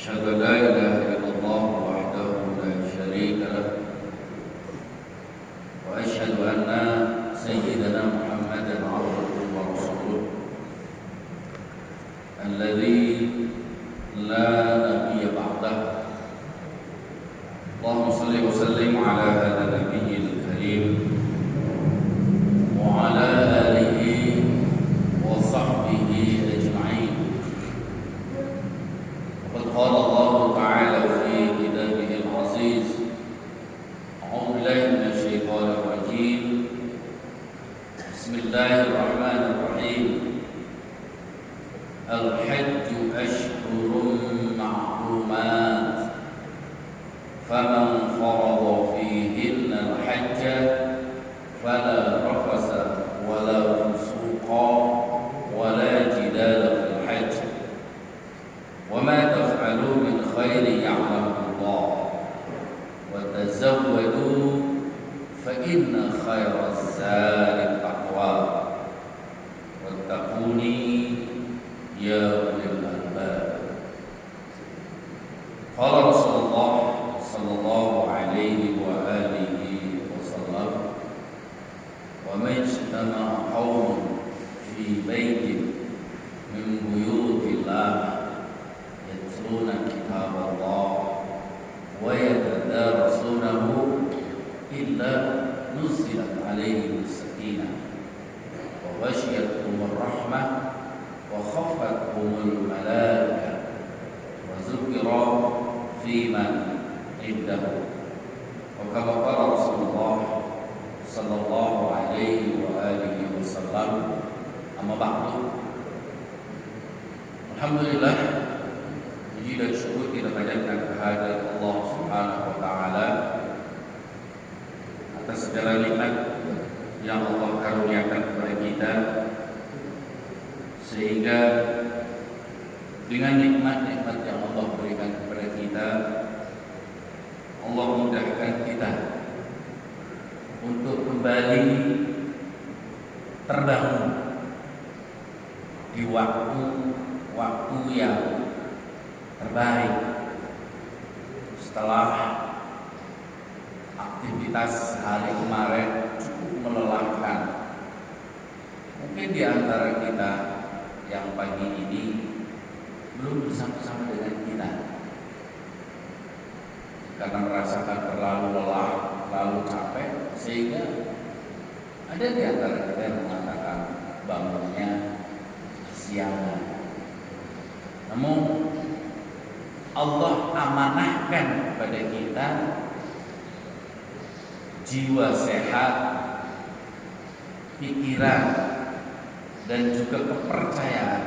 أشهد أن لا إله إلا الله وحده لا شريك له وأشهد أن سيدنا محمدا عبده ورسوله الذي لا نبي بعده. اللهم صل وسلم على هذا النبي الكريم وعلى آله وصحبه أجمعين. وقد قال الله تعالى في كتابه العزيز: أعوذ بالله من الشيطان الرجيم، بسم الله الرحمن الرحيم. الحج أشهر معلومات فمن فرض فيهن الحج فلا رفث ولا فسوق ولا جدال في الحج وما تفعلوا من خير يعلمه الله وتزودوا فإن خير الزاد التقوى واتقوني يا أولي الألباب. قال رسول الله صلى الله عليه وآله وسلم: وما اجتمع قوم في بيت من بيوت الله يتلون كتاب الله ويتدارسونه إلا نزلت عليهم السكينة وغشيتهم الرحمة وخفتهم الملائكة وذكروا في من عنده. وكما قال رسول الله صلى الله عليه وآله وسلم: أما بعد. Alhamdulillah, puji dan syukur kita panjatkan kehadirat Allah Subhanahu wa taala atas segala nikmat yang Allah karuniakan kepada kita, sehingga dengan nikmat-nikmat yang Allah berikan kepada kita, Allah mudahkan kita untuk kembali terbangun di waktu yang terbaik setelah aktivitas hari kemarin cukup melelahkan. Mungkin di antara kita yang pagi ini belum bersama-sama dengan kita karena merasakan terlalu lelah, terlalu capek, sehingga ada di antara kita yang mengatakan bangunnya siang. Namun Allah amanahkan kepada kita jiwa sehat, pikiran, dan juga kepercayaan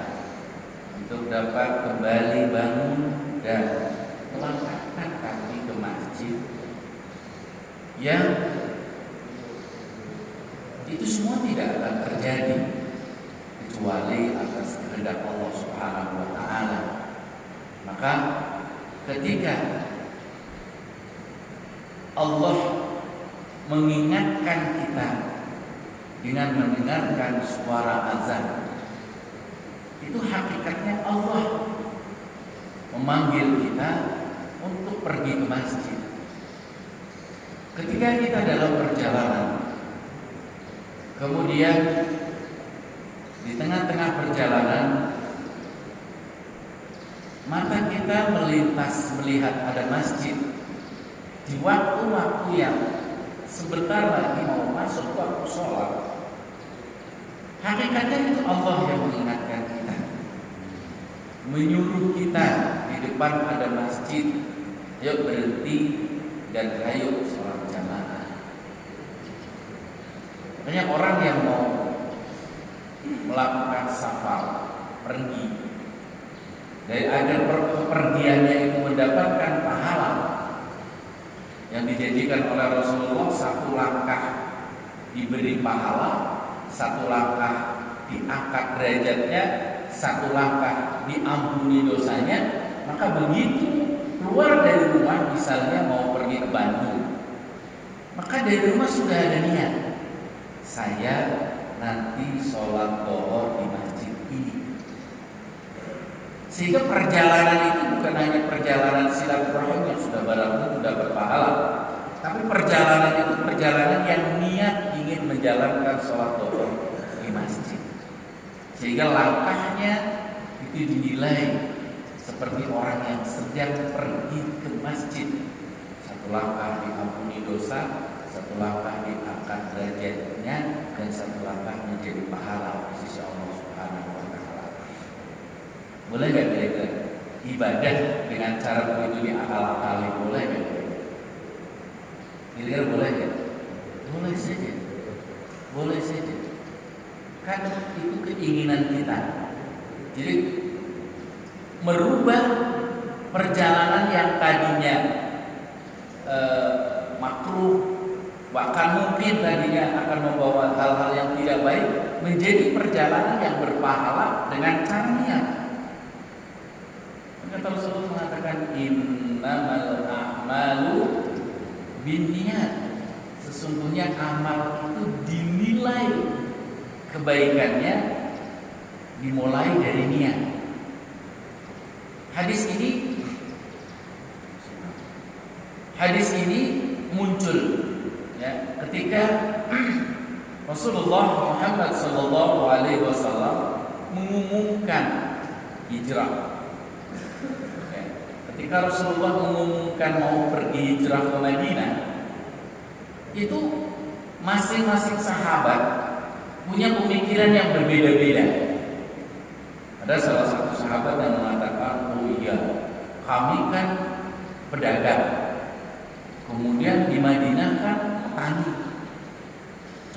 untuk dapat kembali bangun dan melangkahkan kaki ke masjid, yang itu semua tidak akan terjadi kecuali atas kehendak Allah Subhanahu wa taala. Maka ketika Allah mengingatkan kita dengan mendengarkan suara azan, itu hakikatnya Allah memanggil kita untuk pergi ke masjid. Ketika kita dalam perjalanan, kemudian di tengah-tengah perjalanan mata kita melintas melihat ada masjid di waktu-waktu yang sebentar lagi mau masuk waktu sholat, hakikatnya itu Allah yang mengingatkan kita, menyuruh kita di depan ada masjid, yuk berhenti dan ayo sholat jamaah. Banyak orang yang mau melakukan safar, pergi, dan agar pergiannya itu mendapatkan pahala yang dijanjikan oleh Rasulullah, satu langkah diberi pahala, satu langkah diangkat derajatnya, satu langkah diampuni dosanya. Maka begitu keluar dari rumah, misalnya mau pergi ke Bandung, maka dari rumah sudah ada niat, saya nanti sholat zuhur di masjid ini. Sehingga perjalanan itu bukan hanya perjalanan sholat dhuhr di masjid, sehingga langkahnya itu dinilai seperti orang yang sedang pergi ke masjid. Satu langkah diampuni dosa, satu langkah diangkat derajatnya, dan satu langkah menjadi pahala di sisi Allah Subhanahu wa Ta'ala. Boleh nggak kira-kira ibadah dengan cara begitu diakal-akali? Boleh nggak kira-kira? Boleh nggak? Boleh saja, boleh saja. Kan itu keinginan kita. Jadi merubah perjalanan yang tadinya makruh, bahkan mungkin tadinya akan membawa hal-hal yang tidak baik, menjadi perjalanan yang berpahala dengan cara niat. Maka Rasulullah mengatakan innamal a'malu binniyat. Sesungguhnya amal itu dinilai kebaikannya dimulai dari niat. Hadis ini muncul ya ketika Rasulullah Muhammad sallallahu alaihi wasallam mengumumkan hijrah. Ya, ketika Rasulullah mengumumkan mau pergi hijrah ke Madinah, itu masing-masing sahabat punya pemikiran yang berbeda-beda. Ada salah satu sahabat yang mengatakan, oh iya, kami kan pedagang, kemudian di Madinah kan petani,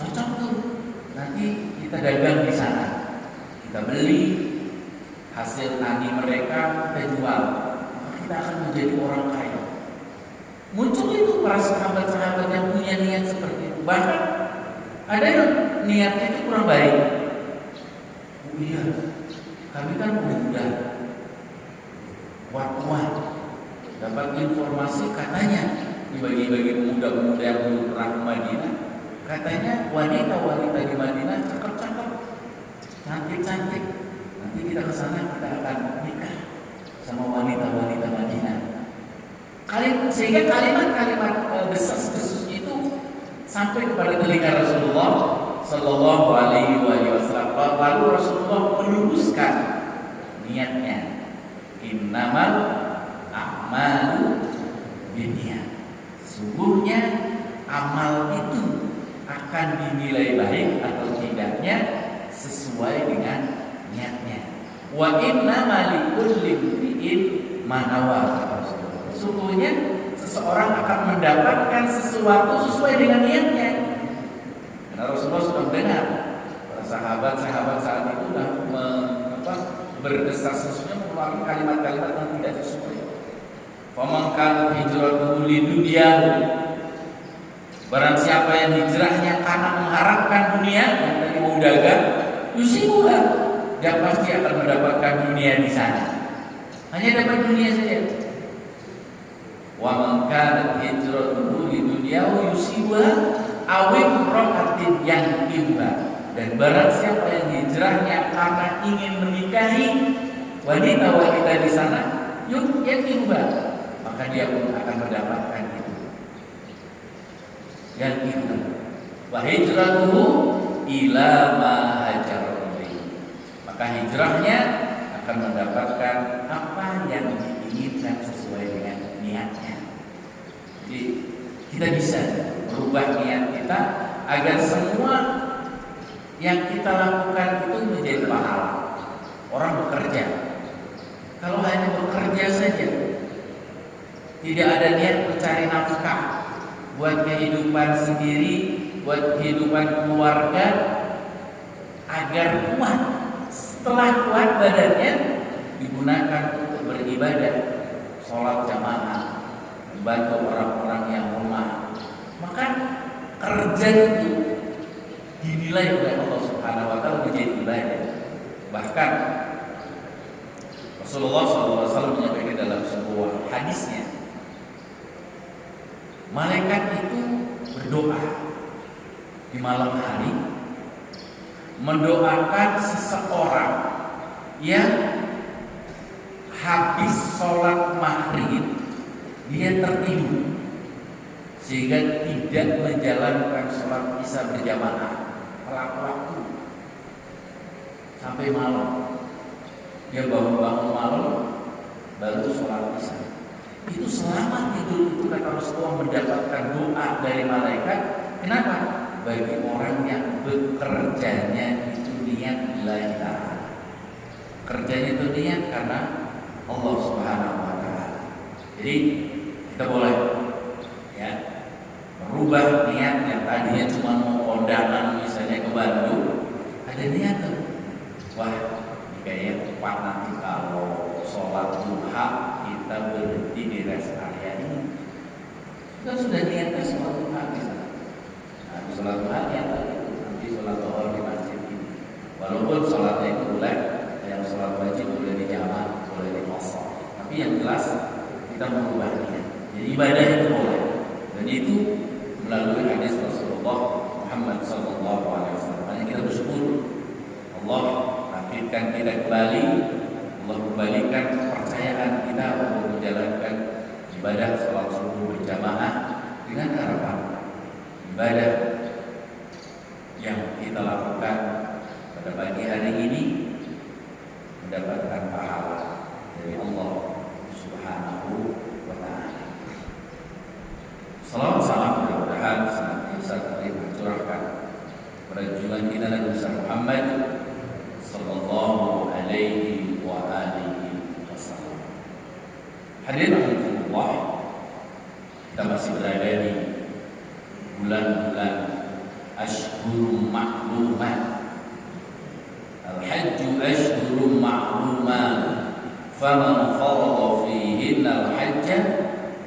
cocok tuh, nanti kita dagang di sana, kita beli hasil tani mereka, kita jual, maka kita akan menjadi orang kaya. Muncul itu para sahabat-sahabat yang punya niat seperti itu. Bahkan ada yang niatnya itu kurang baik. Oh iya, kami kan muda, kuat-kuat, dapat informasi katanya dibagi-bagi pemuda-pemuda yang belum pernah ke Madinah, katanya wanita-wanita di Madinah cakep-cakep, cantik-cantik. Nanti kita ke sana kita akan nikah sama wanita-wanita Madinah. Sehingga kalimat-kalimat desas-desus itu sampai kepada telinga Rasulullah Sallallahu Alaihi Wasallam. Lalu Rasulullah meluruskan niatnya. Innamal a'malu binniyat. Sesungguhnya amal itu akan dinilai baik atau tidaknya sesuai dengan niatnya. Wa innamal likulli imri'in ma nawa. Sesungguhnya seseorang akan mendapatkan sesuatu sesuai dengan niatnya. Karena Rasulullah sudah mendengar para sahabat-sahabat saat itu sudah berdesas-desusnya mengeluarkan kalimat-kalimat yang tidak sesuai. Faman kana hijratuhu lidunyahu, barang siapa yang hijrahnya karena mengharapkan dunia, yang tadi mau dagang, yusibuha, dia pasti akan mendapatkan dunia di sana. Hanya dapat dunia saja. Wa man kana hijratuhu lidunyahu yusibuha aw imra'atin yankihuha, dan barang siapa yang hijrahnya karena ingin menikahi wanita-wanita di sana, yankihuha, maka dia pun akan mendapatkan itu. Yankihuha wa hijratuhu ila ma hajara ilaihi, maka hijrahnya akan mendapatkan apa yang diinginkan sesuai dengan niatnya. Jadi kita bisa merubah niat kita agar semua yang kita lakukan itu menjadi pahala. Orang bekerja, kalau hanya bekerja saja, tidak ada niat mencari nafkah buat kehidupan sendiri, buat kehidupan keluarga, agar kuat. Setelah kuat badannya digunakan untuk beribadah, sholat jamaah, membantu orang-orang yang lemah, maka kerja itu dinilai oleh Allah Subhanahu wa Ta'ala menjadi ibadah. Bahkan Rasulullah SAW menyampaikan dalam sebuah hadisnya, malaikat itu berdoa di malam hari, mendoakan seseorang yang habis sholat maghrib dia tertidur sehingga tidak menjalankan sholat isya berjamaah. telat waktu sampai malam. Dia bangun malam baru sholat isya. Itu selama tidur itu kata Rasulullah mendapatkan doa dari malaikat. Kenapa? Bagi orang yang bekerjanya itu niat lillahi ta'ala. Kerjanya itu niat karena Allah Subhanahu wa taala. Jadi kita boleh ya merubah niat yang tadinya cuma mau kondangan misalnya ke Bandung, ada niat tuh. Wah, kayaknya tepat nanti kalau sholat duha kita berhenti di rest area ini. Kita sudah niatnya sholat duha di sana. Nah, sholat duha niat nanti sholat duha di masjid ini. Walaupun sholatnya itu boleh, yang sholat wajib boleh di jamaah, boleh di qasar. Tapi yang jelas kita merubah niat. Jadi ibadah itu boleh. Dan itu melalui hadis Rasulullah Muhammad SAW. Hanya kita bersyukur Allah bangkitkan kita kembali, Allah kembalikan kepercayaan kita untuk menjalankan ibadah sholat subuh berjamaah dengan harapan ibadah yang kita lakukan pada pagi hari ini mendapatkan pahala dari Allah Subhanahu wa taala. Salawat salam mudah-mudahan senantiasa tercurahkan pada junjungan kita Nabi Muhammad sallallahu alaihi wa alihi wasallam. Hadirin Allah, kita masih berada di bulan-bulan Ashhurul Ma'lumat. Al-Hajju Ashhurul Ma'lumat. Faman farada fihinna al-hajja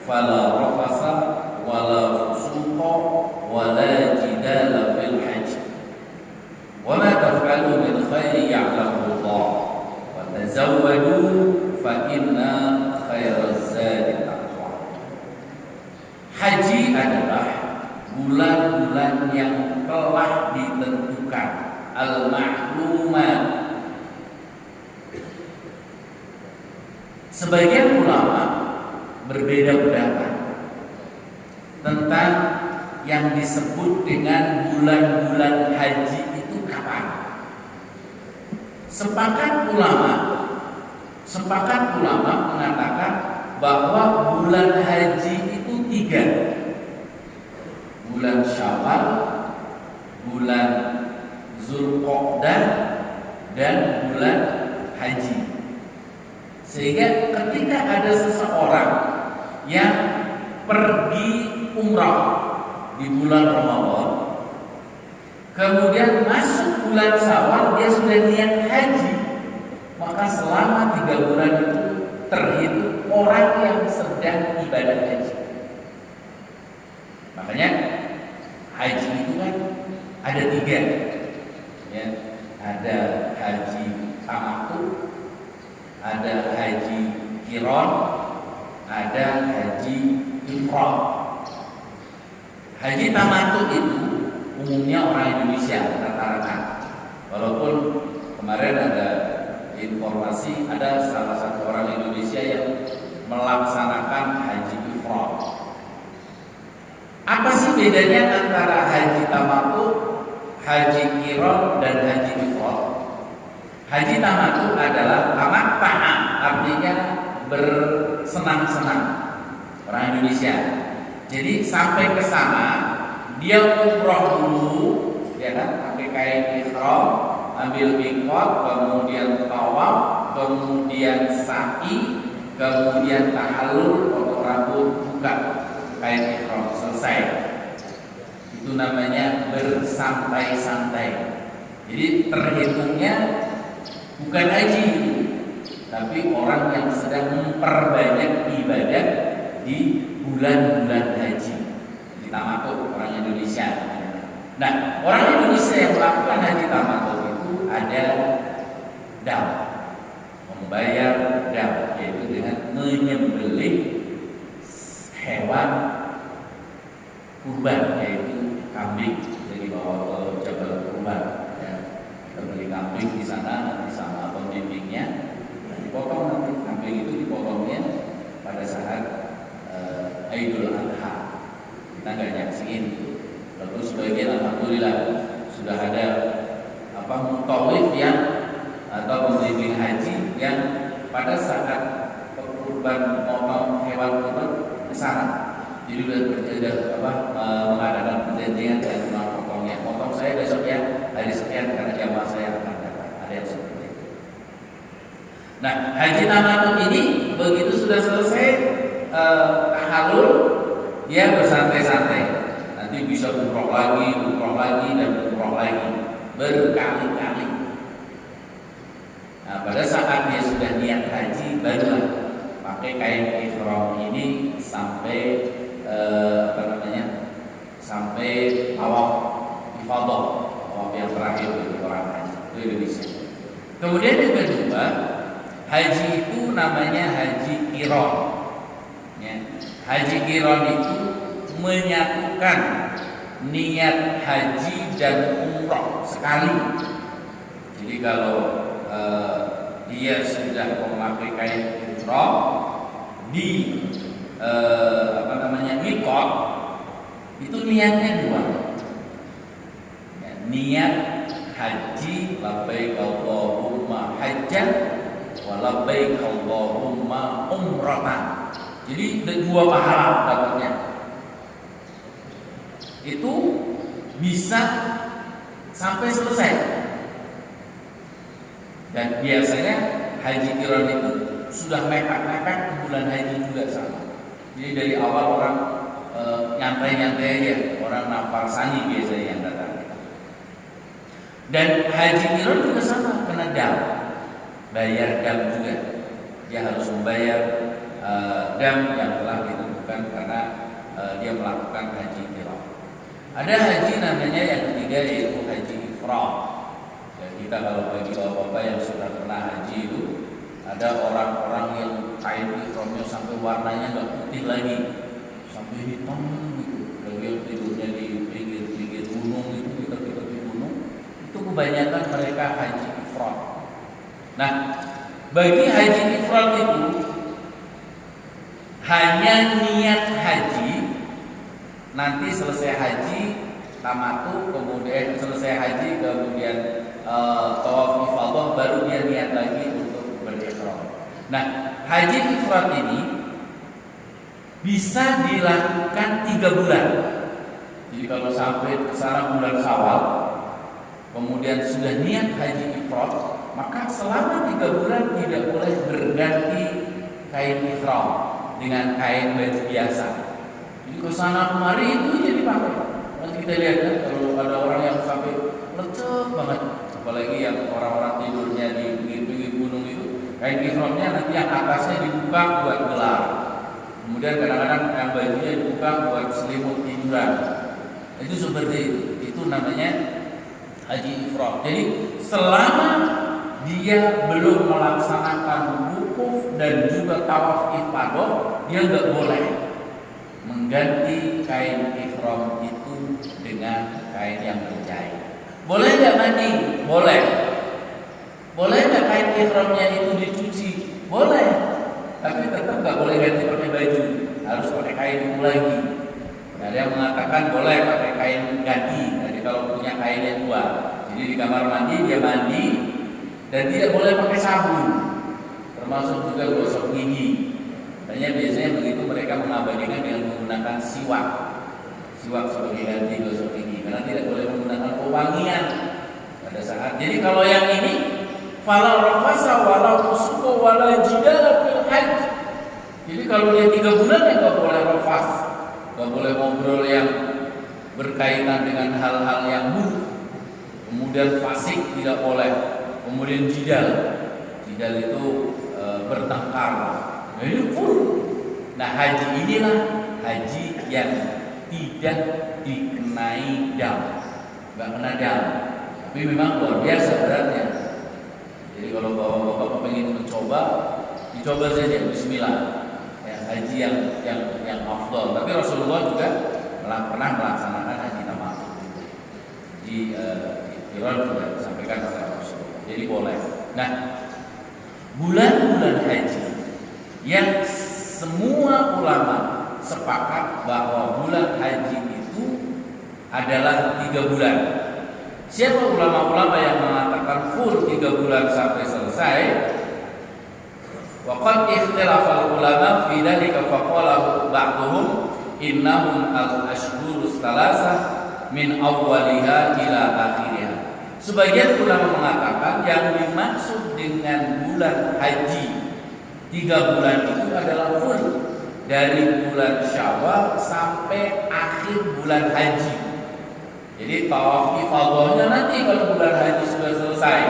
fala rafasa wala fusuqa wala jidala fil hajj. وَمَا تَفْعَلُوا مِنْ خَيْرٍ يَعْلَمُهُ اللَّهُ وَتَزَوَّدُوا فَإِنَّ خَيْرَ الزَّادِ التَّقْوَى. Haji adalah bulan-bulan yang telah ditentukan, al-ma'lumat. Sebagian ulama berbeda pendapat tentang yang disebut dengan bulan-bulan haji. Sepakat ulama mengatakan bahwa bulan haji itu 3. Bulan Syawal, bulan Zulqa'dah, dan bulan haji. Sehingga ketika ada seseorang yang pergi umrah di bulan Ramadan, kemudian masuk bulan Syawal dia sudah niat haji, maka selama 3 bulan itu terhitung orang yang sedang ibadah haji. Makanya haji itu kan ada 3, ya. Ada haji tamattu, ada haji qiran, ada haji ifrad. Haji tamattu itu umumnya orang Indonesia rata-rata. Walaupun kemarin ada informasi ada salah satu orang Indonesia yang melaksanakan haji ifrad. Apa sih bedanya antara haji tamattu, haji qiran, dan haji ifrad? Haji tamattu adalah tamatta'a, artinya bersenang-senang, orang Indonesia. Jadi sampai ke sana dia umroh dulu, ya kan, pakai kain ihram, ambil miqat, kemudian tawaf, kemudian sa'i, kemudian tahallul, potong rambut, buka kain ihram, selesai. Itu namanya bersantai-santai. Jadi terhitungnya bukan haji, tapi orang yang sedang memperbanyak ibadah di bulan-bulan haji. Tamattu orang Indonesia. Nah, orang Indonesia yang melakukan haji tamattu itu ada dam, membayar dam, yaitu dengan menyembelih hewan kurban, yaitu kambing, dari bawa ke Jabal Kurban. Ya, kita beli kambing di sana, nanti sama pembimbingnya, dipotong, nanti kambing itu dipotongnya pada saat Idul Adha. Kita nggak nyaksiin. Lalu sebagian alhamdulillah sudah ada mutawif yang atau pembimbing haji yang pada saat kurban potong hewan kurban kesana, jadi sudah mengadakan perjanjian dengan tukang potongnya, potong saya besok ya hari sekian karena jamaah saya akan dapat, ada yang seperti itu. Nah, haji tamattu ini begitu sudah selesai tahalul, dia bersantai-santai, nanti bisa umroh lagi dan umroh lagi berkali-kali. Nah, pada saat dia sudah niat haji, barulah pakai kain ihram ini sampai sampai tawaf ifadah, tawaf yang terakhir bagi orang haji itu Indonesia. Kemudian yang kedua, haji itu namanya haji qiran. Ya. Haji qiran itu menyatukan niat haji dan umroh sekali. Jadi kalau dia sudah memakai kain ihram di mikot, itu niatnya dua. Ya, niat haji labbaik Allahumma hajjan wa labbaik Allahumma umratan. Jadi dua pahala dapatnya. Itu bisa sampai selesai. Dan biasanya haji qiran itu sudah mepet-mepet bulan haji juga sama. Jadi dari awal orang nyantai-nyantai aja, orang nafarsani biasanya yang datang. Dan haji qiran juga sama, kena dam, bayar dam juga. Dia harus membayar dam yang telah ditentukan karena dia melakukan haji qiran. Ada haji namanya yang ketiga yaitu haji ifrad. Kita kalau bagi bapak-bapak yang sudah pernah haji itu, ada orang-orang yang kain ihramnya sampai warnanya nggak putih lagi, sampai hitam gitu. Kalau yang tidurnya di pinggir gunung itu, di tepi-tepi gunung, itu kebanyakan mereka haji ifrad. Nah, bagi haji ifrad itu hanya niat haji, nanti selesai haji tamattu, kemudian selesai haji kemudian tawaf ifadah, baru dia niat lagi untuk berihram. Nah, haji ifrad ini bisa dilakukan 3 bulan. Jadi kalau sampai sekarang bulan Syawal, kemudian sudah niat haji ifrad, maka selama 3 bulan tidak boleh berganti kain ihram dengan kain baju biasa. Jadi ke sana kemari itu jadi pakai. Nanti kita lihat kan, kalau ada orang yang sampai lecek banget, apalagi yang orang-orang tidurnya di pinggir-pinggir gunung itu, kain ihramnya nanti yang atasnya dibuka buat gelar, kemudian kadang-kadang yang bajunya dibuka buat selimut tiduran. Itu seperti itu namanya haji ifrad. Jadi selama dia belum melaksanakan wukuf dan juga tawaf ifadah, dia nggak boleh mengganti kain ihram itu dengan kain yang berjahit. Boleh nggak mandi? Boleh. Boleh nggak kain ihramnya itu dicuci? Boleh. Tapi tetap nggak boleh ganti pakai baju, harus pakai kain itu lagi. Ada yang mengatakan boleh pakai kain ganti. Jadi kalau punya kain yang dua, jadi di kamar mandi dia mandi dan tidak boleh pakai sabun, termasuk juga gosok gigi. Biasanya begitu mereka mengabadikan dengan menggunakan siwak sebagai ganti gosok gigi, karena tidak boleh menggunakan pewangian pada saat. Jadi kalau yang ini fala rafasa wala fusuqa wala jidala fil hajj. Jadi kalau dia 3 bulan ya nggak boleh rafas, nggak boleh ngobrol yang berkaitan dengan hal-hal yang buruk. Kemudian fasik tidak boleh. Kemudian jidal itu bertengkar. Nah, ini pun. Nah, haji inilah haji yang tidak dikenai dam, nggak kena dam. Tapi memang luar biasa beratnya. Jadi kalau bapak-bapak pengen mencoba, dicoba saja Bismillah. Ya, haji yang afdal. Tapi Rasulullah juga pernah melaksanakan haji tamattu. Di Qiran juga disampaikan oleh Rasulullah. Jadi boleh. Nah, bulan-bulan haji yang semua ulama sepakat bahwa bulan haji itu adalah 3 bulan. Siapa ulama-ulama yang mengatakan full 3 bulan sampai selesai? Wa qad ikhtalafa ulama fi dzalika faqala ba'dhum innahum al-ashhurus tsalasah min awwaliha ila akhiriha. Sebagian ulama mengatakan yang dimaksud dengan bulan haji 3 bulan itu adalah full dari bulan Syawal sampai akhir bulan haji. Jadi tawaf ifadahnya nanti kalau bulan haji sudah selesai.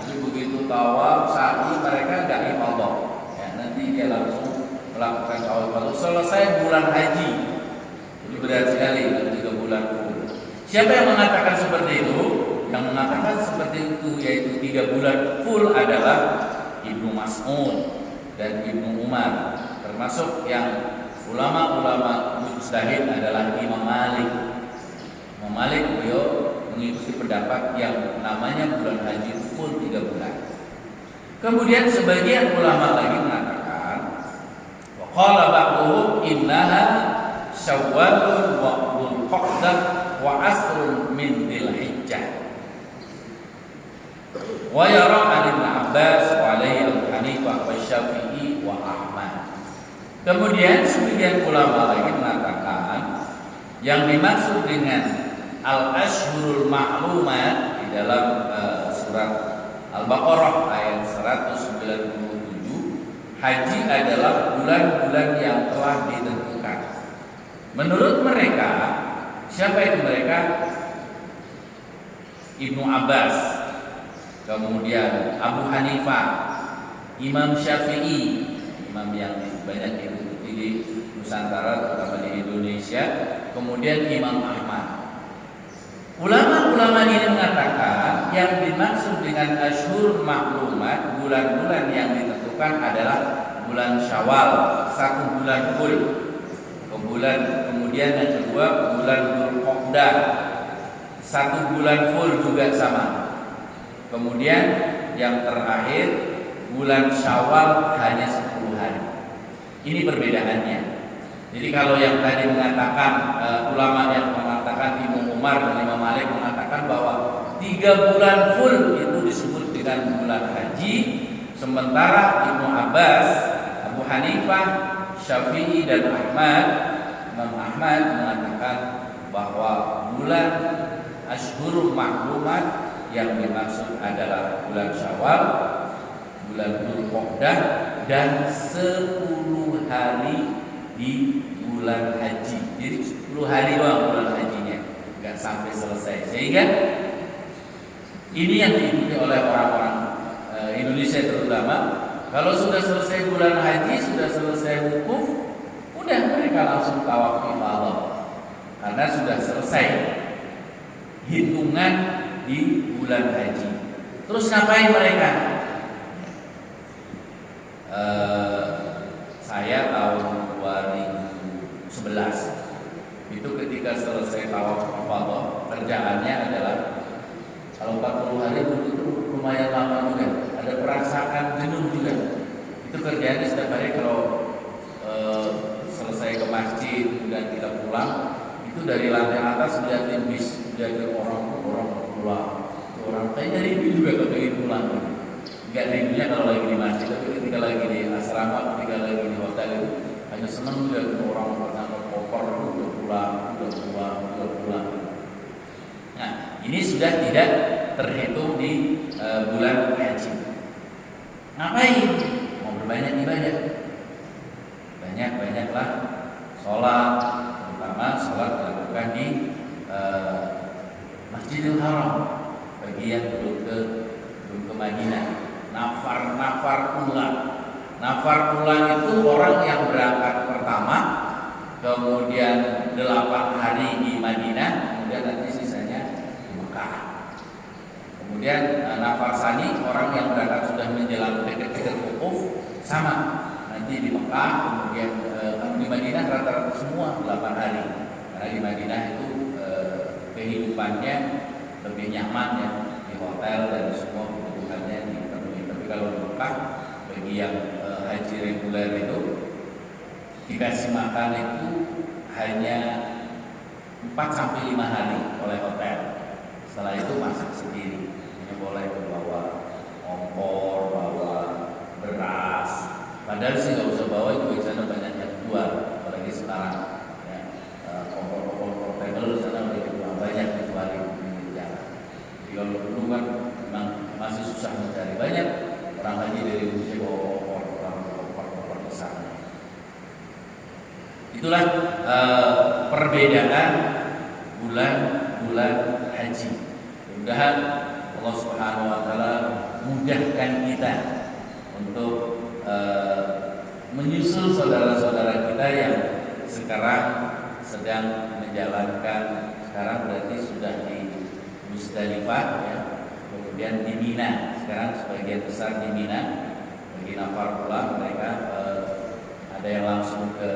Jadi begitu tawaf sa'i mereka enggak ifadah. Ya, nanti dia langsung melakukan tawaf ifadah selesai bulan haji. Jadi berat sekali 3 bulan full. Siapa yang mengatakan seperti itu? Yang mengatakan seperti itu yaitu 3 bulan full adalah Ibnu Mas'ud dan Ibnu Umar. Termasuk yang ulama-ulama mujtahid adalah Imam Malik. Imam Malik beliau mengikuti pendapat yang namanya bulan haji full 3 bulan. Kemudian sebagian ulama lagi mengatakan wa qala ba'dhum innaha Syawalun wa Dzulqa'dah wa asrun min Dzulhijjah. Wa yara an Ibnu Abbas wa alaihi Abu Hanifah wa Syafi'i wa Ahmad. Kemudian sebagian ulama lagi mengatakan yang dimaksud dengan al-ashhurul ma'lumat di dalam surat Al-Baqarah ayat 197, haji adalah bulan-bulan yang telah ditentukan. Menurut mereka, siapa itu mereka? Ibnu Abbas, kemudian Abu Hanifah, Imam Syafi'i, imam yang banyak diikuti di Nusantara terutama di Indonesia, kemudian Imam Ahmad. Ulama-ulama ini mengatakan yang dimaksud dengan asyhur maklumat, bulan-bulan yang ditentukan adalah bulan Syawal, 1 bulan full. Kemudian yang kedua bulan Dzulqa'dah, 1 bulan full juga sama. Kemudian yang terakhir bulan Syawal hanya 10 hari. Ini perbedaannya. Jadi kalau yang tadi mengatakan ulama yang mengatakan Ibnu Umar dan Imam Malik mengatakan bahwa 3 bulan full itu disebut dengan bulan haji, sementara Ibnu Abbas, Abu Hanifah, Syafi'i dan Imam Ahmad mengatakan bahwa bulan Ashhurul Maklumat yang dimaksud adalah bulan Syawal, bulan Dzulqa'dah dan 10 hari di bulan haji. Jadi 10 hari doang bulan hajinya, nggak sampai selesai. Sehingga ini yang diikuti oleh orang-orang Indonesia terutama. Kalau sudah selesai bulan haji, sudah selesai wukuf, udah mereka langsung tawaf ifadah karena sudah selesai hitungan di bulan haji. Terus ngapain mereka? Saya tahun 2011 itu ketika selesai tawaf ifadah, kerjaannya adalah kalau 40 hari itu lumayan lama juga, ada perasaan jenuh juga. Itu kerjaannya setiap hari kalau selesai ke masjid dan kita pulang, itu dari lantai atas lihatin bis, lihatin orang pulang. Orang kayak dari itu juga kepengen pulang. Enggak rindunya kalau lagi di masjid, tapi ketika lagi di asrama, ketika lagi di hotel itu hanya senang lihat orang berangkat koper udah pulang. Nah, ini sudah tidak terhitung di bulan haji. Ngapain? Mau berbanyak ibadah. Banyak-banyaklah sholat, terutama sholat dilakukan di Masjidil Haram bagi yang belum ke Madinah. Nafar ulang itu orang yang berangkat pertama, kemudian 8 hari di Madinah, kemudian nanti sisanya di Mekah. Kemudian nafar sani orang yang berangkat sudah menjelang dekat-dekat wukuf, sama nanti di Mekah, kemudian di Madinah rata-rata semua 8 hari. Karena di Madinah itu kehidupannya lebih nyaman ya, di hotel dan semua kebutuhannya dipenuhi. Tapi kalau di Mekah bagi yang haji reguler itu dikasih makan itu hanya 4 sampai 5 hari oleh hotel. Setelah itu masak sendiri. Hanya boleh bawa kompor, bawa beras. Padahal sih nggak usah bawa, juga di sana banyak yang jual, apalagi sekarang ya, kompor-kompor portable di sana udah dijual, banyak dijual di pinggir jalan. Jadi kalau dulu kan memang masih susah mencari, banyak orang haji dari Indonesia bawa kompor ke sana. Itulah perbedaan bulan-bulan haji. Mudah-mudahan Allah Subhanahu wa taala mudahkan kita untuk menyusul saudara-saudara kita yang sekarang sedang menjalankan, sekarang berarti sudah di Musdalifah ya, kemudian di Mina. Sekarang sebagian besar di Mina, bagi nafar pula mereka ada yang langsung ke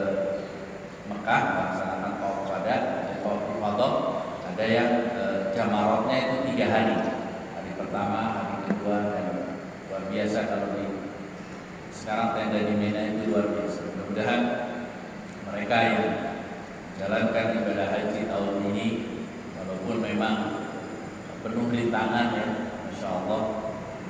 Mekah melaksanakan tawaf wada, tawaf ifadah. Ada yang jamarotnya itu 3 hari. Hari pertama, hari kedua, dan luar biasa kalau di sekarang tenda di Mina itu luar biasa. Mudah-mudahan mereka yang jalankan ibadah haji tahun ini, walaupun memang penuh rintangan ya, Masya Allah.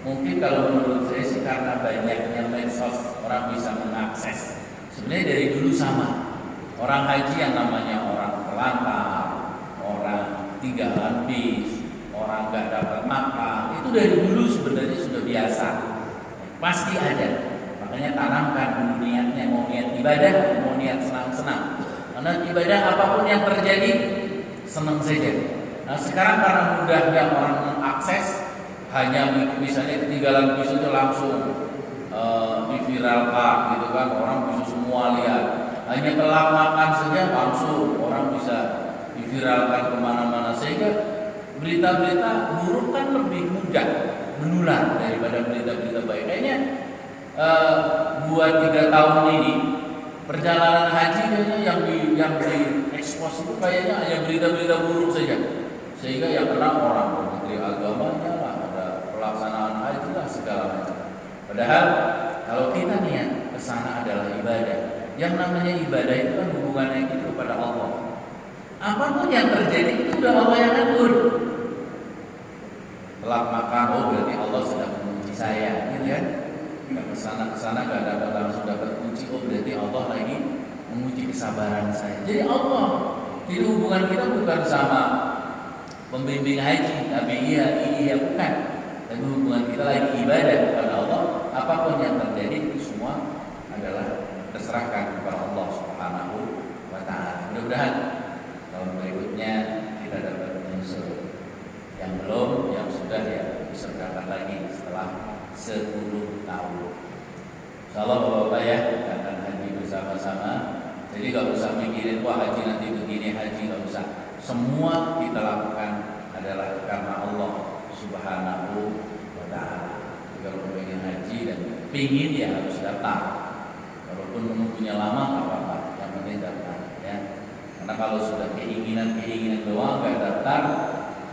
Mungkin kalau menurut saya sih karena banyaknya medsos, orang bisa mengakses. Sebenarnya dari dulu sama. Orang haji yang namanya orang terlantar, orang tinggalan bis, orang nggak dapat makan, itu dari dulu sebenarnya sudah biasa. Pasti ada. Makanya tanamkan dulu niatnya, mau niat ibadah, mau niat senang-senang. Karena ibadah apapun yang terjadi, senang saja. Nah sekarang karena mudahnya orang mengakses, hanya misalnya ketinggalan bis itu langsung diviralkan gitu kan, orang bisa semua lihat. Hanya telah makan saja langsung orang bisa diviralkan kemana-mana, sehingga berita-berita buruk kan lebih mudah menular daripada berita-berita baik. Kayaknya 2-3 tahun ini perjalanan haji kayaknya yang di ekspos itu kayaknya hanya berita-berita buruk saja, sehingga yang kena orang menteri agamanya lah, ada pelaksanaan haji lah segala macam. Padahal kalau kita niat kesana adalah ibadah. Yang namanya ibadah itu kan hubungannya kita kepada Allah. Apapun yang terjadi itu udah Allah yang atur. Telat makan, oh berarti Allah sedang menguji saya, gitu kan? Nggak kesana nggak dapat langsung dapat kunci, oh berarti Allah lagi menguji kesabaran saya. Jadi Allah, jadi hubungan kita bukan sama pembimbing haji, iya bukan. Tapi hubungan kita lagi ibadah kepada Allah. Apapun yang terjadi itu semua adalah terserahkan kepada Allah Subhanahu wa taala. Mudah-mudahan tahun berikutnya kita dapat menyusul. Yang belum, yang sudah ya bisa berangkat lagi setelah 10 tahun. Insyaallah Bapak-bapak ya, kita akan haji bersama-sama. Jadi gak usah mikirin wah haji nanti begini, haji gak usah. Semua kita lakukan adalah karena Allah Subhanahu wa taala. Kalau ingin haji dan pingin ya harus datang. Walaupun menunggunya lama nggak apa-apa, yang penting daftar ya. Karena kalau sudah keinginan doang nggak daftar,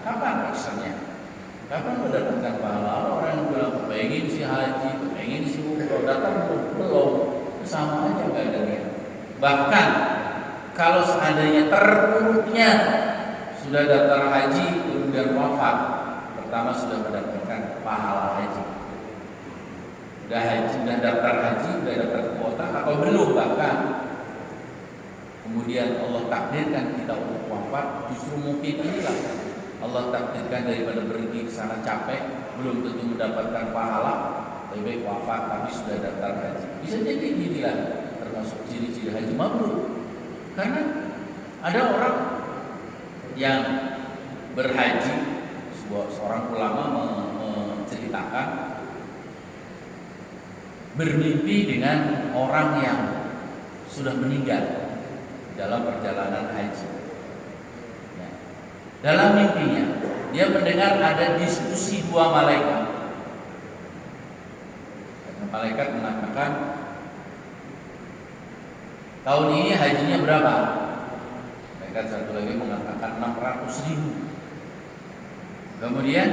kapan actionnya? Kapan mendapatkan pahala? Orang yang bilang pengen si haji, pengen si umroh, datang belum, sama aja nggak ada niat. Bahkan kalau seandainya terpuruknya sudah daftar haji kemudian wafat, pertama sudah mendapatkan pahala haji. Sudah daftar haji, sudah daftar kuota atau belum, bahkan kemudian Allah takdirkan kita untuk wafat, justru mungkin inilah Allah takdirkan daripada berhenti ke sana capek, belum tentu mendapatkan pahala, lebih baik wafat tapi sudah daftar haji. Bisa jadi inilah termasuk ciri-ciri haji mabrur. Karena ada orang yang berhaji, seorang ulama menceritakan bermimpi dengan orang yang sudah meninggal dalam perjalanan haji. Ya. Dalam mimpinya dia mendengar ada diskusi 2 malaikat. Malaikat mengatakan, tahun ini hajinya berapa? Malaikat satu lagi mengatakan 600.000. Kemudian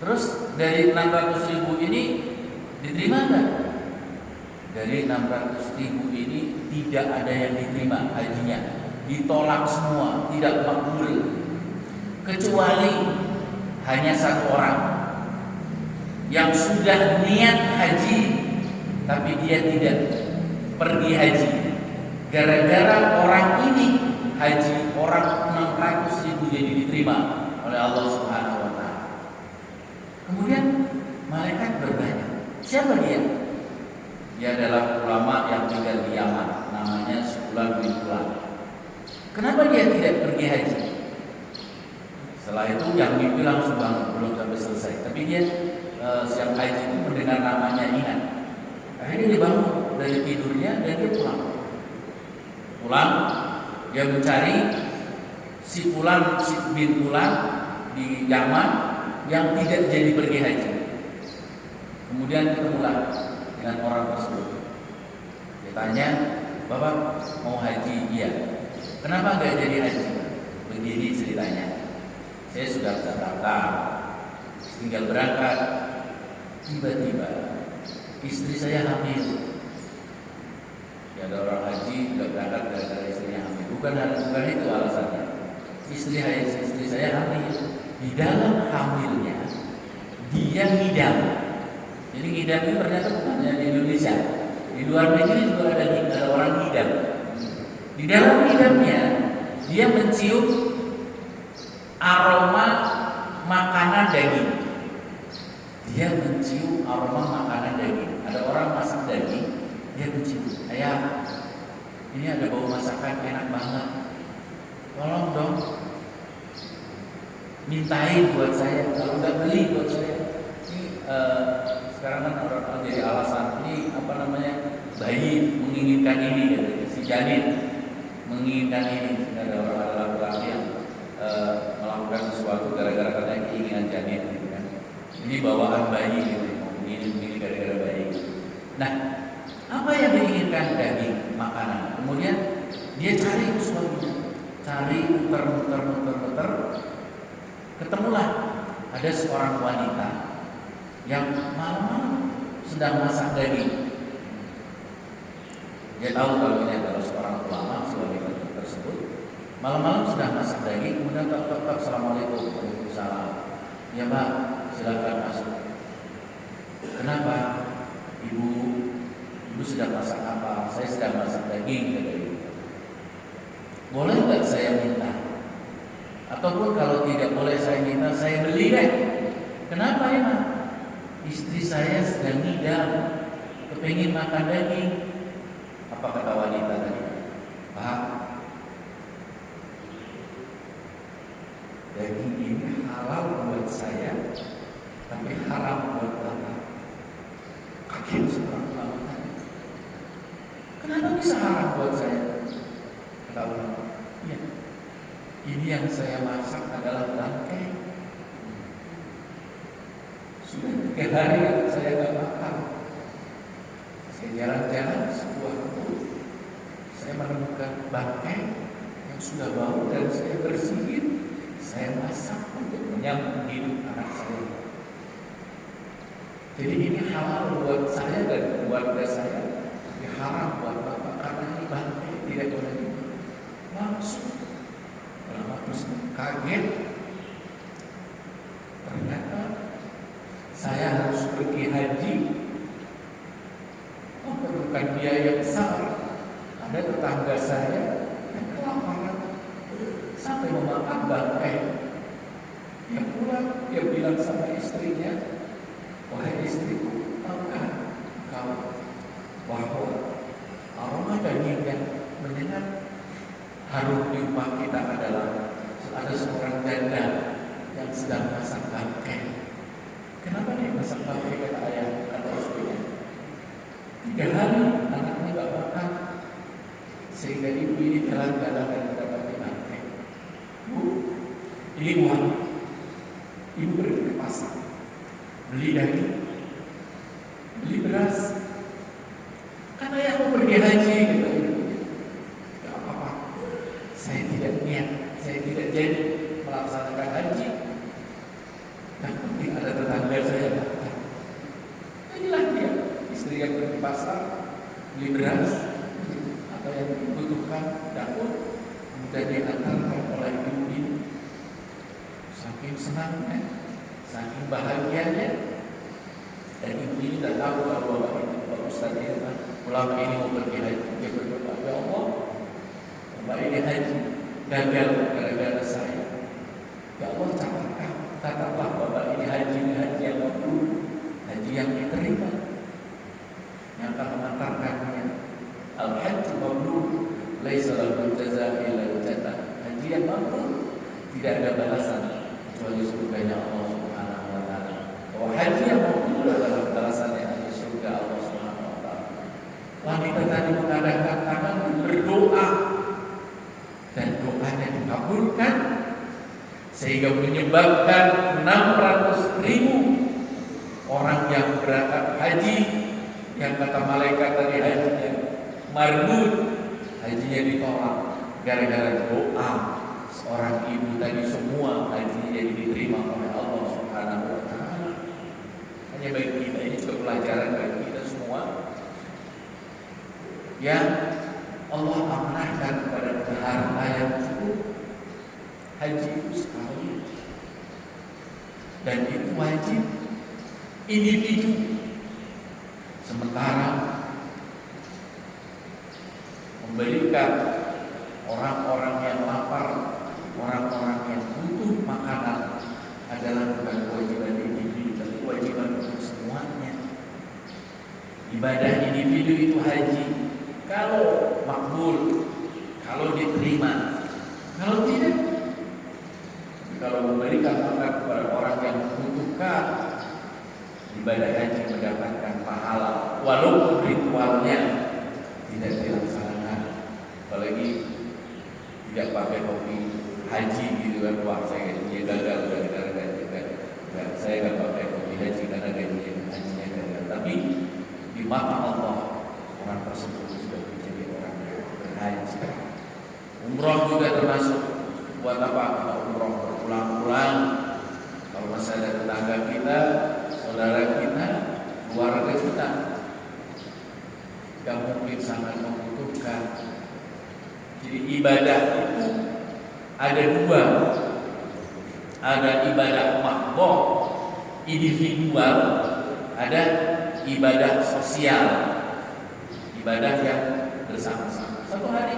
terus dari 600.000 ini diterima enggak? Dari 600.000 ini tidak ada yang diterima hajinya, ditolak semua, tidak makbul. kecuali hanya satu orang yang sudah niat haji tapi dia tidak pergi haji. Gara-gara orang ini haji orang 600.000 jadi diterima oleh Allah Subhanahu wa taala. Kemudian malaikat bertanya, siapa dia? Dia adalah ulama yang tinggal di Yaman, namanya Fulan bin Fulan. Kenapa dia tidak pergi haji? Setelah itu yang bilang subang belum sampai selesai. Tapi dia siap haji itu mendengar namanya ingat. Akhirnya dia bangun dari tidurnya dan dia pulang. Dia mencari si Fulan bin Fulan di Yaman yang tidak jadi pergi haji. Kemudian ketemulah dengan orang tersebut. Dia tanya, "Bapak mau haji?" "Iya." "Kenapa nggak jadi haji?" Begini ceritanya. "Saya sudah terdaftar, tinggal berangkat. Tiba-tiba istri saya hamil." Ya, ada orang haji nggak berangkat gara-gara istrinya hamil. Bukan itu alasannya. Istri saya hamil. Di dalam hamilnya dia ngidam. Jadi ngidam itu ternyata bukan hanya di Indonesia. Di luar negeri juga ada orang ngidam. Di dalam ngidamnya dia mencium aroma makanan daging. Dia mencium aroma makanan daging. Ada orang masak daging, dia mencium. "Ayah, ini ada bau masakan enak banget. Tolong dong, mintain buat saya. Kalau nggak beli buat saya." Ini sekarang kan orang jadi alasan ini bayi menginginkan ini, gitu. Si janin menginginkan ini. Ada orang laki-laki yang melakukan sesuatu gara-gara katanya keinginan janin, gitu kan. Ini bawaan bayi, gitu. Ini gara-gara bayi. Nah, apa yang diinginkan? Daging, makanan. Kemudian dia cari suaminya, cari muter. Ketemulah ada seorang wanita yang malam-malam sedang masak daging. Dia tahu kalau ini adalah seorang ulama, si wanita tersebut. Malam-malam sedang masak daging, kemudian tok. "Assalamualaikum." "Waalaikumsalam." "Ya Mbak, silakan masuk." "Kenapa? Ibu sedang masak apa?" "Saya sedang masak daging," kata ibu. "Boleh nggak saya minta? Ataupun kalau tidak boleh saya minta, saya beli deh." "Kenapa ya, Mak?" "Istri saya sedang ngidam, kepengin makan daging." Apa kata wanita tadi? "Pak, daging ini halal buat saya, tapi haram buat Bapak." Kaget seorang ulama tadi. "Kenapa bisa haram buat saya?" Kata ulama, "Iya, ini yang saya masak adalah bangkai. Sudah 3 hari saya nggak makan. Saya jalan-jalan sebuah kebun, saya menemukan bangkai yang sudah bau dan saya bersihin. Saya masak untuk menyambung hidup anak saya. Jadi ini halal buat saya dan keluarga saya, tapi haram buat Bapak karena ini bangkai, tidak boleh dimakan." Langsung ulama terus kaget. Ternyata saya harus pergi haji, memerlukan biaya besar. Ada tetangga saya yang kelaparan sampai memakan bangkai. Dia pulang, dia bilang sama istrinya, "Wahai istriku, tahukah kau bahwa aroma daging yang menyengat harum di rumah kita adalah ada seorang janda yang sedang masak bangkai." "Kenapa dia masak bangkai?" kata ayah, kata istrinya. 3 hari anaknya nggak makan, sehingga ibu ini jalan-jalan dan mendapati bangkai. "Bu, ini uang." Ibu pergi ke pasar, beli daging, beli beras. "Kan ayah mau pergi haji," gitu. "Gak apa-apa, saya tidak niat, saya tidak jadi melaksanakan haji. Yang penting ada tetangga saya makan." Inilah dia, istri yang pergi pasar, beli beras atau yang dibutuhkan dapur, kemudian diantarkan oleh ibu ini. Saking senangnya, saking bahagianya. Dan ibu ini tidak tahu kalau bapak itu, Pak Ustaz ini, ulama ini mau pergi haji. Dia berdoa, ya Allah, bapak ini haji gagal gara-gara saya. Ya Allah, catatlah bapak ini haji yang mabrur, haji yang diterima, yang akan mengantarkannya. Al-hajju mabrur, laisa lahu jazaa illa jannah. Haji yang mabrur tidak ada balasan kecuali surganya Allah Subhanahu wa taala. Bahwa haji yang mabrur adalah balasannya hanya surga Allah Subhanahu wa taala. Wanita tadi mengadakan tangan berdoa dan doanya dikabulkan sehingga menyebabkan 600.000 orang yang berangkat haji, yang kata malaikat tadi hajinya mardud, hajinya ditolak gara-gara doa seorang ibu tadi. Semua hajinya jadi diterima oleh Allah Subhanahu wa taala. Hanya bagi kita, ini juga pelajaran bagi kita semua yang Allah amanahkan kepada kita harta yang cukup. Haji itu sekali dan itu wajib individu. Sementara memberikan orang-orang yang lapar, orang-orang yang butuh makanan adalah bukan kewajiban individu, tapi kewajiban untuk semuanya. Ibadah individu itu haji, kalau makbul, kalau diterima, kalau tidak, kalau memberikan makan kepada orang yang membutuhkan, ibadah haji mendapatkan pahala walaupun ritualnya tidak dilaksanakan. Apalagi tidak pakai topi haji gitu kan, wah saya gajinya gagal gara-gara gaji. Saya nggak pakai topi haji karena hajinya gagal. Tapi di mata Allah orang tersebut sudah menjadi orang yang berhaji. Umroh juga termasuk. Buat apa kita umroh berulang-ulang? Kalau masih ada tetangga kita, saudara kita, keluarga kita yang mungkin sangat membutuhkan. Jadi ibadah itu ada dua, ada ibadah mahdoh individual, ada ibadah sosial, ibadah yang bersama-sama. Satu hari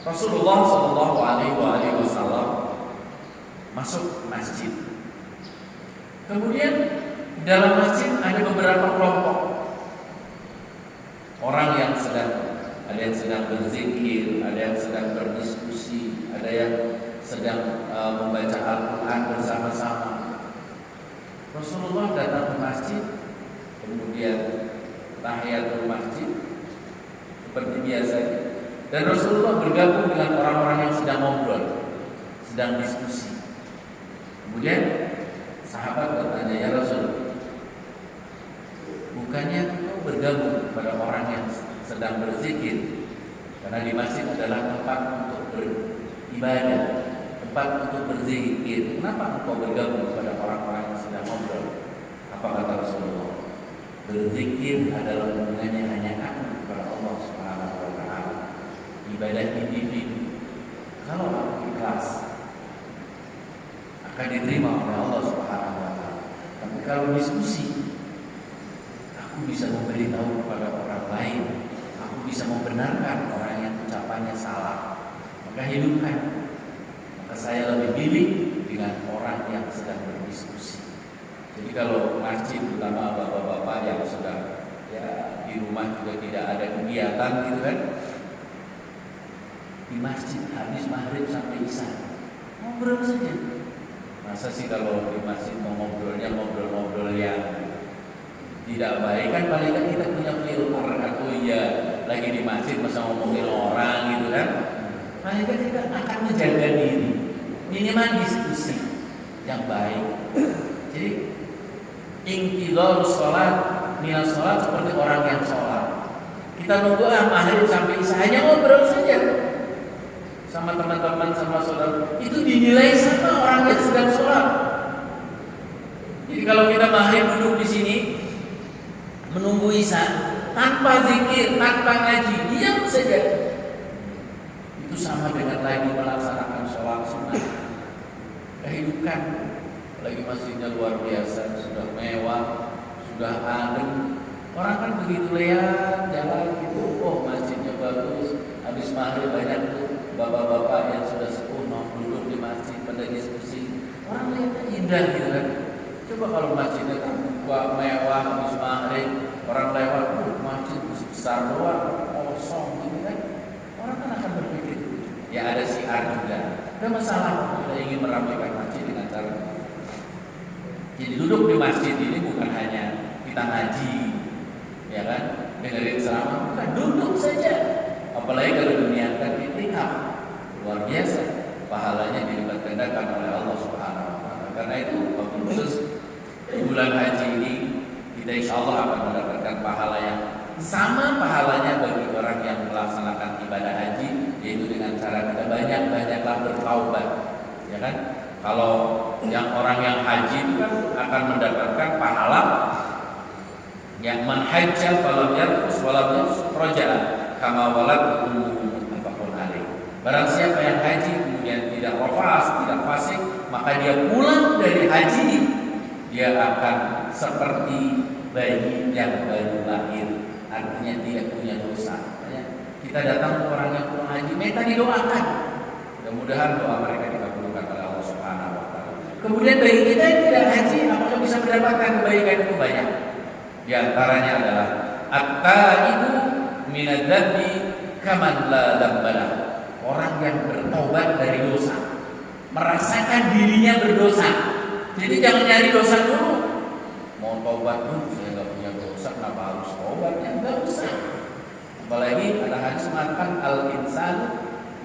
Rasulullah Shallallahu Alaihi Wasallam masuk masjid. Kemudian dalam masjid ada beberapa kelompok orang yang ada yang sedang berzikir, ada yang sedang berdiskusi, ada yang sedang membaca Al-Quran bersama-sama. Rasulullah datang ke masjid, kemudian tahiyatul masjid seperti biasa. Dan Rasulullah bergabung dengan orang-orang yang sedang ngobrol, sedang diskusi. Kemudian sahabat bertanya, ya Rasul, bukannya engkau bergabung kepada orang yang sedang berzikir? Karena di masjid adalah tempat untuk beribadah, tempat untuk berzikir. Kenapa engkau bergabung kepada orang-orang yang sedang ngobrol? Apa kata Rasulullah? Berzikir adalah hubungannya hanya aku kepada Allah Subhanahu wa taala. Ibadah individu, kalau aku ikhlas, akan diterima oleh Allah Subhanahu wa taala. Tapi kalau diskusi, aku bisa memberitahu kepada orang lain, aku bisa membenarkan orang yang ucapannya salah, maka hidupkan. Maka saya lebih pilih dengan orang yang sedang berdiskusi. Jadi kalau masjid, terutama bapak-bapak yang sudah ya di rumah juga tidak ada kegiatan gitu kan, di masjid habis maghrib sampai isya ngobrol saja. Masa sih kalau di masjid mau ngobrol-ngobrol yang tidak baik? Kan paling kan kita punya filter atau ya lagi di masjid masa ngomongin orang gitu kan. Paling kan kita akan menjaga diri, minimal diskusi yang baik. Jadi inqidhar sholat, nilai sholat seperti orang yang sholat. Kita nunggu maghrib sampai isya hanya ngobrol saja sama teman-teman, sama saudara, itu dinilai sama orang yang sedang sholat. Jadi kalau kita maghrib duduk di sini menunggu isya tanpa zikir, tanpa ngaji, diam saja, itu sama dengan lagi melaksanakan sholat sunnah. hidupkan. Lagi masjidnya luar biasa, sudah mewah, sudah adem. Orang kan begitu lihat jalan gitu, oh masjidnya bagus. Habis maghrib banyak tuh bapak-bapak yang sudah sepuh mau duduk di masjid pada diskusi. Orang lihatnya indah gitu kan. Coba kalau masjidnya terbuka mewah habis maghrib, orang lewat, masjid besar doang, kosong gitu kan. Orang kan akan berpikir, ya ada siar juga. Ada masalah kita ingin meramaikan masjid dengan cara. Jadi duduk di masjid ini bukan hanya kita ngaji, ya kan, dengerin ceramah, bukan, duduk saja. Apalagi kalau diniatkan itikaf, luar biasa pahalanya dilipat gandakan oleh Allah Subhanahu wa taala. Karena itu khusus di bulan haji ini kita insya Allah akan mendapatkan pahala yang sama pahalanya bagi orang yang melaksanakan ibadah haji, yaitu dengan cara kita banyak-banyaklah bertaubat, ya kan? Kalau yang orang yang haji itu kan akan mendapatkan pahala yang man hajja falam yarfus walam yafsuq raja'a kama walad ummuhu muttafaqun alaih. Barang siapa yang haji kemudian tidak rafas, tidak fasik, maka dia pulang dari haji dia akan seperti bayi yang baru lahir, artinya tidak punya dosa. Kita datang ke orang yang pulang haji, minta didoakan. Mudah-mudahan doa mereka dikabulkan oleh Allah Subhanahu wa taala. Kemudian bagi kita yang tidak haji, apakah bisa mendapatkan kebaikan itu banyak? Di antaranya adalah at-taibu minadz-dzambi kaman la dzambala. Orang yang bertobat dari dosa, merasakan dirinya berdosa. Jadi jangan nyari dosa dulu. Mau tobat dulu, saya nggak punya dosa, kenapa harus tobatnya? Nggak usah. Apalagi ada hadis mengatakan al-insanu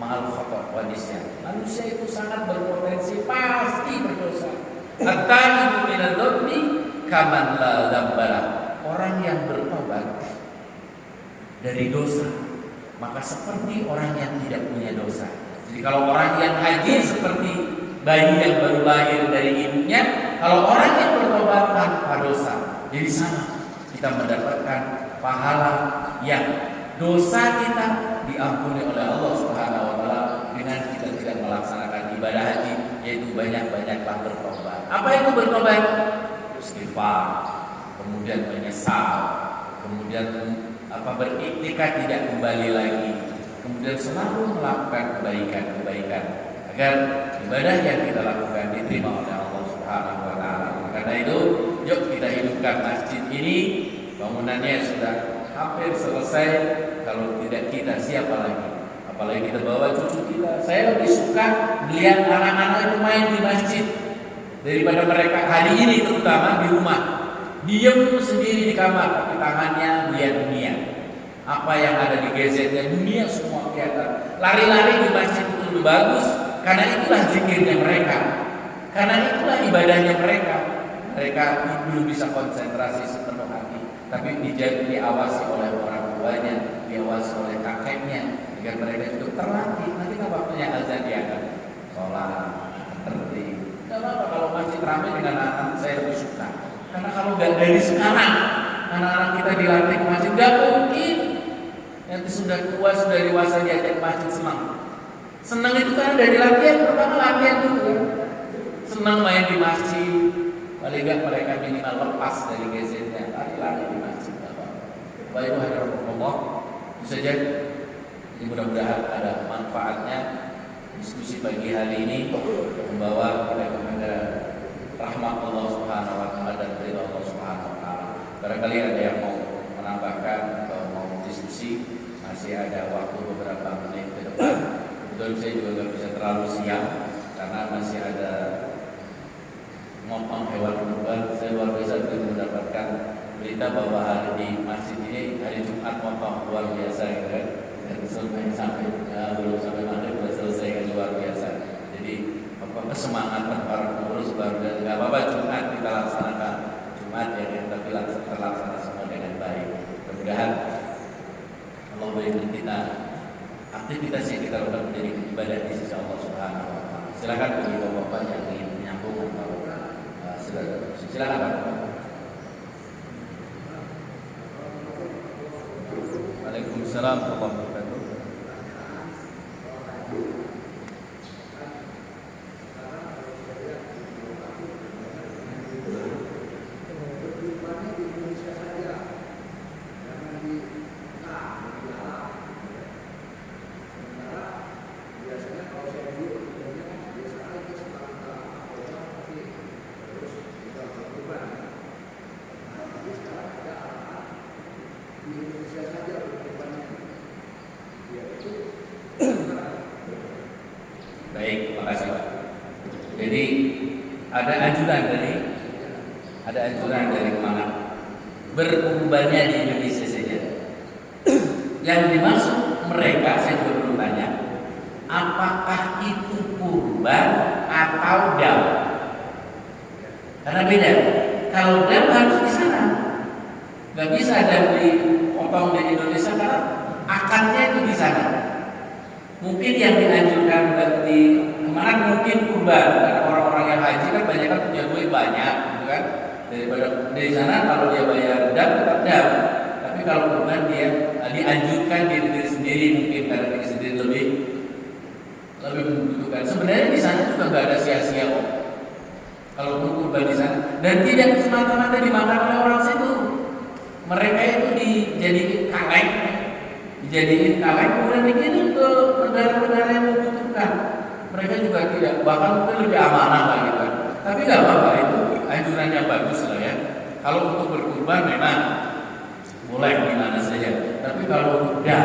ma'al khata' wa nisyan. Manusia itu sangat berpotensi pasti berdosa. At-taibu minadz-dzambi kaman la dzambala. Orang yang bertobat dari dosa, maka seperti orang yang tidak punya dosa. Jadi kalau orang yang haji seperti bayi yang baru lahir dari ibunya, kalau orang yang bertobat tanpa dosa, jadi sama. Kita mendapatkan pahala yang dosa kita diampuni oleh Allah Subhanahu wa taala dengan kita tidak melaksanakan ibadah haji, yaitu banyak-banyaklah bertobat. Apa itu bertobat? Istighfar, kemudian menyesal, kemudian beriktikad tidak kembali lagi, kemudian selalu melakukan kebaikan-kebaikan agar ibadah yang kita lakukan diterima oleh Allah Subhanahu wa taala. Karena itu, yuk kita hidupkan masjid ini. Bangunannya sudah hampir selesai. Kalau tidak kita, siapa lagi? Apalagi kita bawa cucu kita. Saya lebih suka melihat anak-anak itu main di masjid daripada mereka hari ini, terutama di rumah diam sendiri di kamar, tapi tangannya melihat dunia. Apa yang ada di gadgetnya, dunia semua kelihatan. Lari-lari di masjid itu lebih bagus, karena itulah zikirnya mereka, karena itulah ibadahnya mereka. Mereka belum bisa konsentrasi sepenuh hati, tapi diawasi oleh orang tuanya, diawasi oleh kakeknya, agar mereka itu terlatih. Nanti kan waktunya azan dia akan sholat, tertib. Tidak apa-apa kalau masjid ramai dengan anak, saya lebih suka. Karena kalau nggak dari sekarang anak-anak kita dilatih ke masjid, nggak mungkin nanti sudah tua, sudah dewasa diajak masjid senang itu karena dari latihan. Pertama latihan dulu kan, senang main di masjid. Paling nggak mereka minimal lepas dari gadgetnya, lari-lari di masjid. Baik, itu hanya Allah itu saja. Jadi mudah-mudahan ada manfaatnya diskusi pagi hari ini, membawa kita kepada rahmat Allah Subhanahu wa taala dan ridha Allah Subhanahu wa taala. Barangkali ada yang mau menambahkan atau mau diskusi, masih ada waktu beberapa menit ke depan. Kebetulan saya juga nggak bisa terlalu siang karena masih ada motong hewan kurban. Saya luar biasa mendapatkan berita bahwa hari di masjid ini hari Jumat motong, luar biasa gitu kan. Dan sampai belum sampai maghrib sudah selesai kan, luar biasa. Jadi kesemangatan para pengurus baru, nggak apa-apa Jumat kita laksanakan Jumat ya, tapi terlaksana semua dengan baik. Mudah-mudahan Allah berikan kita aktivitas yang kita lakukan menjadi ibadah di sisi Allah Subhanahu wa taala. Silakan bagi bapak-bapak yang ingin menyambung atau silakan Pak. Waalaikumsalam warahmatullahi wabarakatuh. Baik, makasih Pak. Jadi ada anjuran dari Kemenang berkurbannya di Indonesia saja. Yang dimaksud mereka, saya juga belum tanya, apakah itu kurban atau dam? Karena beda. Kalau dam harus di sana, nggak bisa dam dipotong di Indonesia karena akarnya itu di sana. Mungkin yang dianjurkan di Kemenang mungkin kurban, karena orang-orang yang haji kan banyak kan punya duit banyak, gitu kan? Daripada dari sana kalau dia bayar dam tetap dam. Tapi kalau kurban dia dianjurkan diri sendiri, mungkin karena diri sendiri lebih membutuhkan. Sebenarnya di sana juga nggak ada sia-sia kok. Kalau kurban di sana dan tidak semata-mata dimakan oleh orang situ. Mereka itu dijadiin kaleng kemudian dikirim ke negara-negara yang membutuhkan. Mereka juga tidak, bahkan mungkin lebih amanah lah gitu. Tapi nggak apa-apa, itu anjuran yang bagus lah ya. Kalau untuk berkurban memang boleh di mana saja. Tapi kalau udah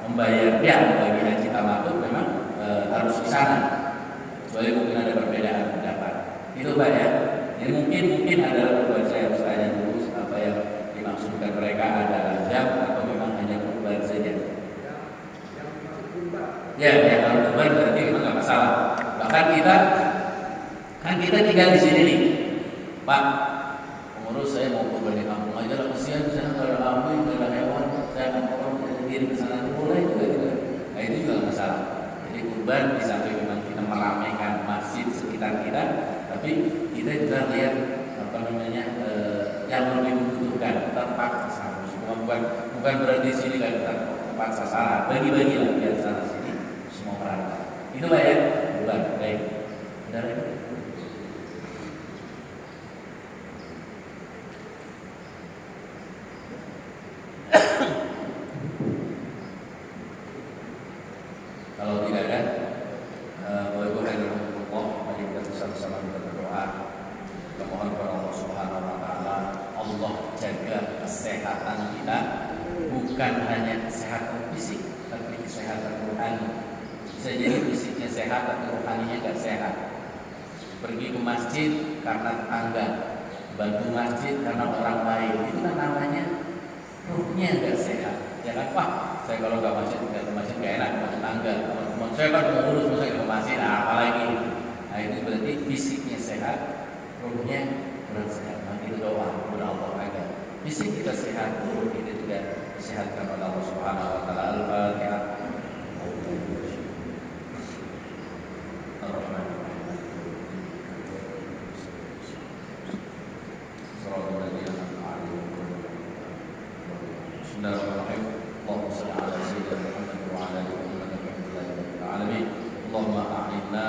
membayar bagi haji tamattu memang harus di sana. Kecuali mungkin ada perbedaan pendapat. Itu Pak ya. Jadi mungkin ada kurban, saya harus tanya dulu apa yang dimaksudkan mereka, adalah jam atau memang hanya kurban saja. Ya, kalau kurban berarti memang nggak masalah. Bahkan kita tinggal di sini nih, Pak. Pengurus saya mau kurban di kampung aja lah, kesian di sana kalau ada kambing, kalau ada hewan, saya akan potong sendiri ke sana, boleh juga gitu. Nah itu juga nggak masalah. Jadi kurban di samping memang kita meramaikan masjid sekitar kita, tapi kita juga lihat yang lebih membutuhkan tempat sasaran. Bukan berarti sini kan tempat sasaran, bagi-bagi lah biar sana sini semua merata. Itu Pak ya, bukan baik. Benar ya? Kalau tidak ada, mari kita bersama-sama kita berdoa. Kita mohon kepada Allah Subhanahu Wa Taala, Allah jaga kesehatan kita, bukan hanya kesehatan fisik, tapi kesehatan rohani. Bisa jadi fisiknya sehat, tapi rohaninya tidak sehat. Pergi ke masjid karena tetangga, bantu masjid karena orang lain, itu kan namanya ruhnya tidak sehat. Jangan saya kalau nggak ke masjid nggak enak sama tetangga, teman-teman saya kan mengurus, masa ke masjid, apalagi. Nah itu berarti fisiknya sehat, ruhnya kurang sehat. Nah itu doa kepada Allah agar fisik kita sehat, ruh kita juga disehatkan oleh Allah Subhanahu Wa Taala. Al-Fatihah. Bismillahirrahmanirrahim. Allahumma shalli ala sayyidina Muhammad wa ala ali Muhammad wa alamin. Allahumma a'inna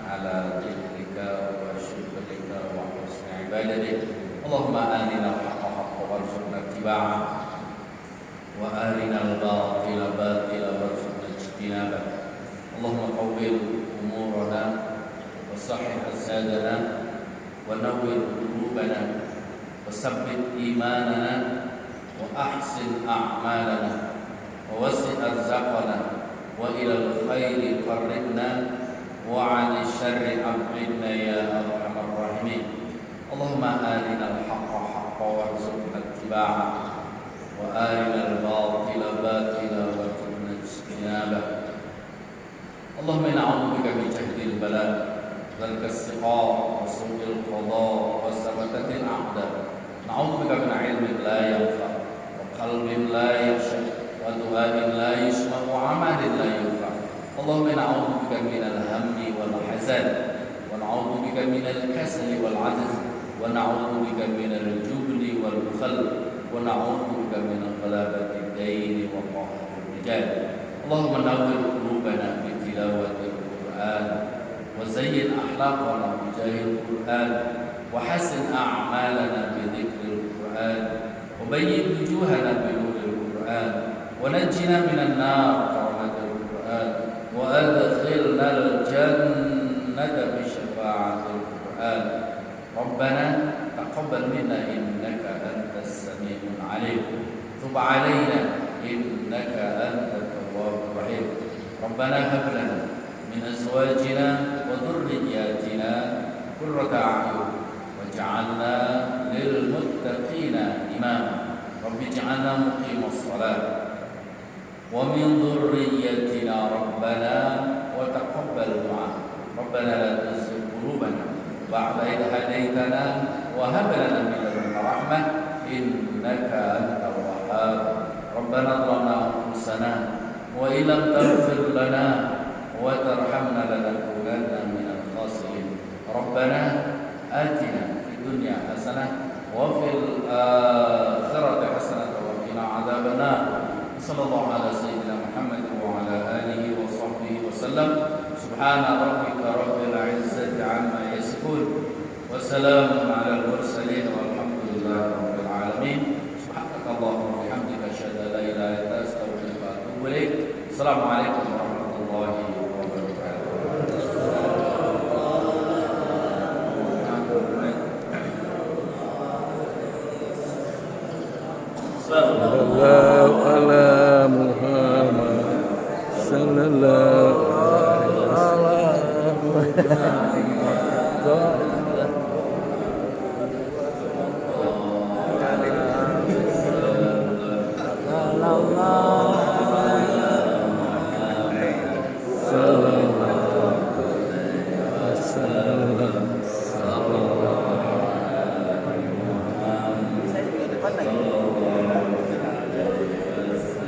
ala dhikrika wa syukrika wa husni ibadatik. Allahumma arina al-haqqa haqqan warzuqna ittiba'ah wa arina al-batila batila warzuqna ijtinabah. Allahumma qawwil umurana wa sahhih asadana wa nawwir qulubana wa sabbit imanana وأحسن أعمالنا ووسع أرزاقنا وإلى الخير قربنا وعن الشر أبعدنا يا أرحم الراحمين. اللهم آرنا الحق حقا وارزقنا اتباعه وآرنا الباطل باطلا وارزقنا اجتنابه. اللهم نعوذ بك من جهد البلاء ذلك السقاء وسوء القضاء وسمكة الأعداء. نعوذ بك من علم لا ينفع قلب لا يخشى ودعاء لا يسمع وعمل لا ينفع. اللهم نعوذ بك من الهم والحزن ونعوذ بك من الكسل والعجز ونعوذ بك من الجبن والبخل ونعوذ بك من غلبة الدين وقهر الرجال. اللهم نور قلوبنا بتلاوة القرآن وزين أخلاقنا بجاه القرآن وحسن أعمالنا بذكر القرآن وبيض وجوهنا بنور القرآن ونجنا من النار كرامة القرآن وأدخلنا الجنة بشفاعة القرآن. ربنا تقبل منا إنك أنت السميع العليم تب علينا إنك أنت التواب الرحيم. ربنا هب لنا من أزواجنا وذرياتنا قرة أعين واجعلنا للمتقين إماما رب اجعلنا مقيم الصلاة ومن ذريتنا ربنا وتقبل دعاء ربنا لا تزغ قلوبنا بعد إذ هديتنا وهب لنا من لدنك رحمة إنك أنت الوهاب ربنا ظلمنا أنفسنا وإن لم تغفر لنا وترحمنا لنكونن من الخاسرين ربنا آتنا في الدنيا حسنة وفي الآخرة حسنة وقنا عذاب النار صلى الله على سيدنا محمد وعلى آله وصحبه وسلم سبحان ربك رب العزة عما يصفون وسلام على المرسلين والحمد لله رب العالمين سبحانك اللهم وبحمدك أشهد أن لا إله إلا أنت أستغفرك وأتوب إليك السلام عليكم ورحمة الله وبركاته. Sallallahu ala Muhammad sallallahu alaihi wasallam.